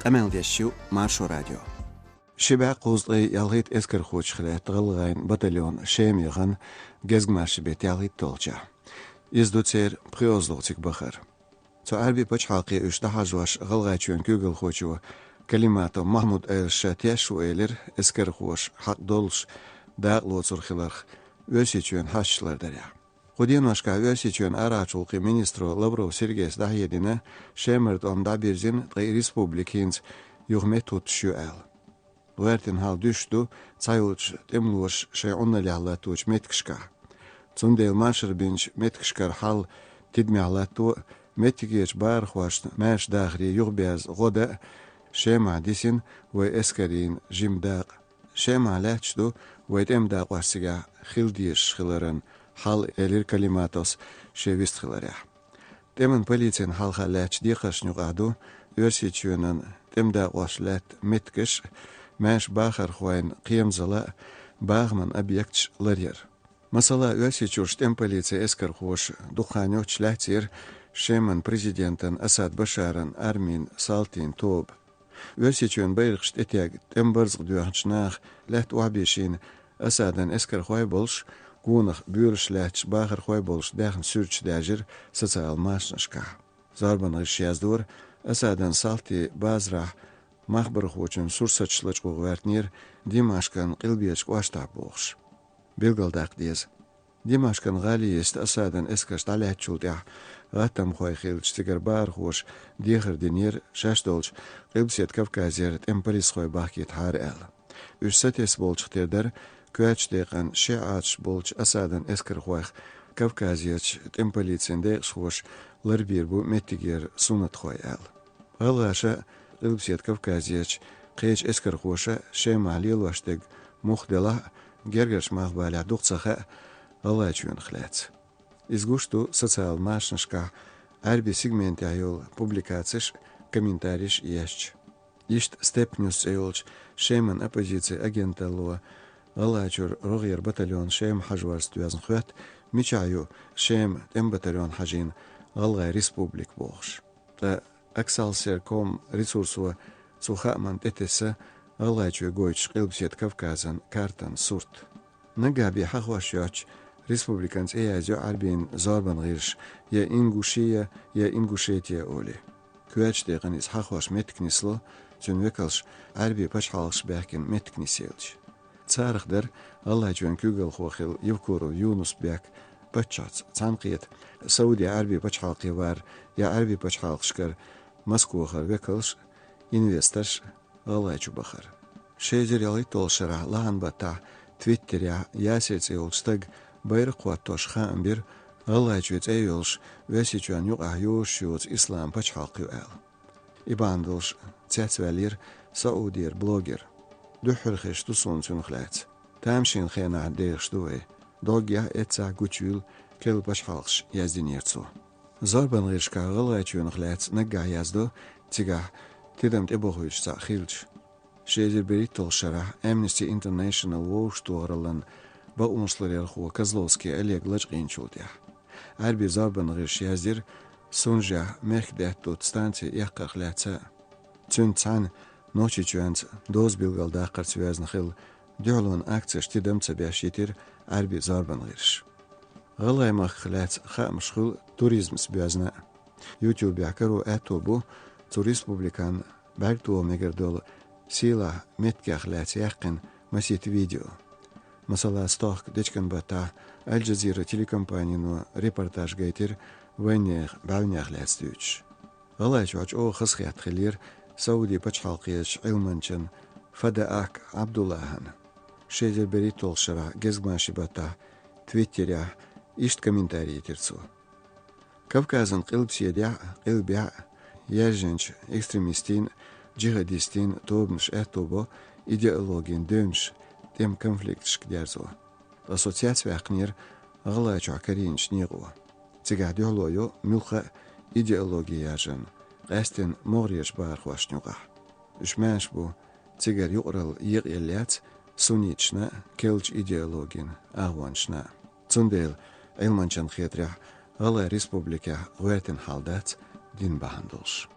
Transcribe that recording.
Әмәлдәшү Маршо радио. Шибә кузлы ялгыт эскер хочхле тгылгайн батальон шемиган gezgmarşı bet ялгыт толча. Издуцер приозлотик бахар. Цо арби пачхалқи үшта хажваш гылгачөн күгыл хочу калимато Махмуд эл-Шатяшу элер эскер хош хак долш дағлоцурхиларх өсечөн хашчлар даря. Худиношка өсечөн арачулқи министру Лавров Сергейс дахедине шемерд омда бирзин республикинц югметут шуэл. Вертин хал düştü цайуч темлуш ше оннелялла туч меткшка. Цундел машер бинч меткшкар хал тидмялату метигеч бархваш маш дахри югбяз года шема дисин ве эскерин жимдaq шема лачду ве темдaq васига хилдиш хиларен хал элир калиматос шевист хиларя. Темен полицен халха лач дихашнюгаду өрсичүнен темдaq waslат меткеш мәш бахар хуайн қиемзала бағман объект ларьер. Масала өсичүштен полиция эскер хуш духанёч латир шеман президентен Асад Башаран Армин Салтин Тоб. Өсичүн байргшт этяг тембарзг дуахчнах лат уабишин Асадан эскер хуай болш гунах бюршлач бахар хуай болш дахн сүрч дажир социал машнашка. Зарбан ишяздур Асадан Салти Базра махбар хочун сурсачлыч гугвертнир Димашкан қилбиеч уаштап болш. Билгалдақ дез. Димашкан ғалиест Асадан эскашт алячулдя гатам хуай хилч тигер бар хош дихер денир шаштолч қилбсет Кавказер темполис хуай бахкет хар эл. Үссетес болч тердер көч деқан шеач болч Асадан эскер хуай Кавказеч темполиценде хош ларбирбу метигер сунат хуай эл. Алгаша Илбсет Кавказеч қеч эскер хоша шемалил ваштег мухдела гергерш махбаля духцаха алачун хлец. Изгушту социал машнашка арби сегмент айол публикациш комментариш ящ. Ишт степнюс эйолч шеман оппозиция агенталуа алачур рогер батальон шем хажварст вязн хват мичаю шем тем батальон хажин алгай республик бохш. Та Аксалсерком ресурсуа цухаман тетеса алачу гойч қилбсет Кавказан картан сурт. Нагаби хахвашач республиканц эязю арбин зарбан гирш я Ингушетия оли. Куач дегенис хахваш меткнисло цунвекалш арби пачхалш бәкин меткниселч. Цархдар алачун күгел хохил евкуру Юнус бәк пачац цанқиет Саудия арби пачхалқи вар я арби пачхалшкар Москвахар векалш инвесторш алачу бахар. Шезер ялай толшара лахан бата твиттеря ясец эйлстаг байрқуаттош хаамбир алачуец эйлш весичуан юқ аюшуц ислам пачхалқи эл. Ибандылш цяцвалир саудир блогер. Духрхеш тусон цунхлац. Тамшин хена дейхштуэ. Догя эца гучул кел пачхалш яздинерцу. Зарбан ришка галачун хлац нага язду тига тидам тебохуч са хилч. Шезер беритол шара Amnesty International воштуаралан ба умсларер ху Козловский Олег Лачгинчулдя. Арби зарбан риш яздир сунжа мехдет тут станции яққа хлаца. Цунцан ночи чуанц доз билгалда қарцвязн хил дюлон акция штидам цабяшитир арби зарбан риш. غلاي مخلات خامشخل туризм сбязна. YouTube якару этобу республикан багдуо мегердол сила меткахлат яқин масит видео. Масала стох дечкан бата Аль-Джазира телекомпанияну репортаж гайтер вайнех бавняхлат стюч. غلاي чуач о хасхят хилир Сауди пачхалқияч илманчан Фадаак Абдуллахан. Шезер беритол шара gezgmanshi бата Твиттеря ишт комментарии терцу. Кавказан қилбсиедя, қилбя, яженч, экстремистин, джихадистин, тобнш этобо, идеологин дönш, тем конфликтшк дярзу. Ассоциация қнир, ғалачу акаринч нигу. Цигадиолою мюлха идеология яжен, ғастен морьеш бархвашнюға. Үшмәш бу, цигар юқрал иғ елляц, сунична, келч идеологин, ағваншна. Цундел Elmançan xetrя Ала республика Гуэтен халдац дин бахандылш.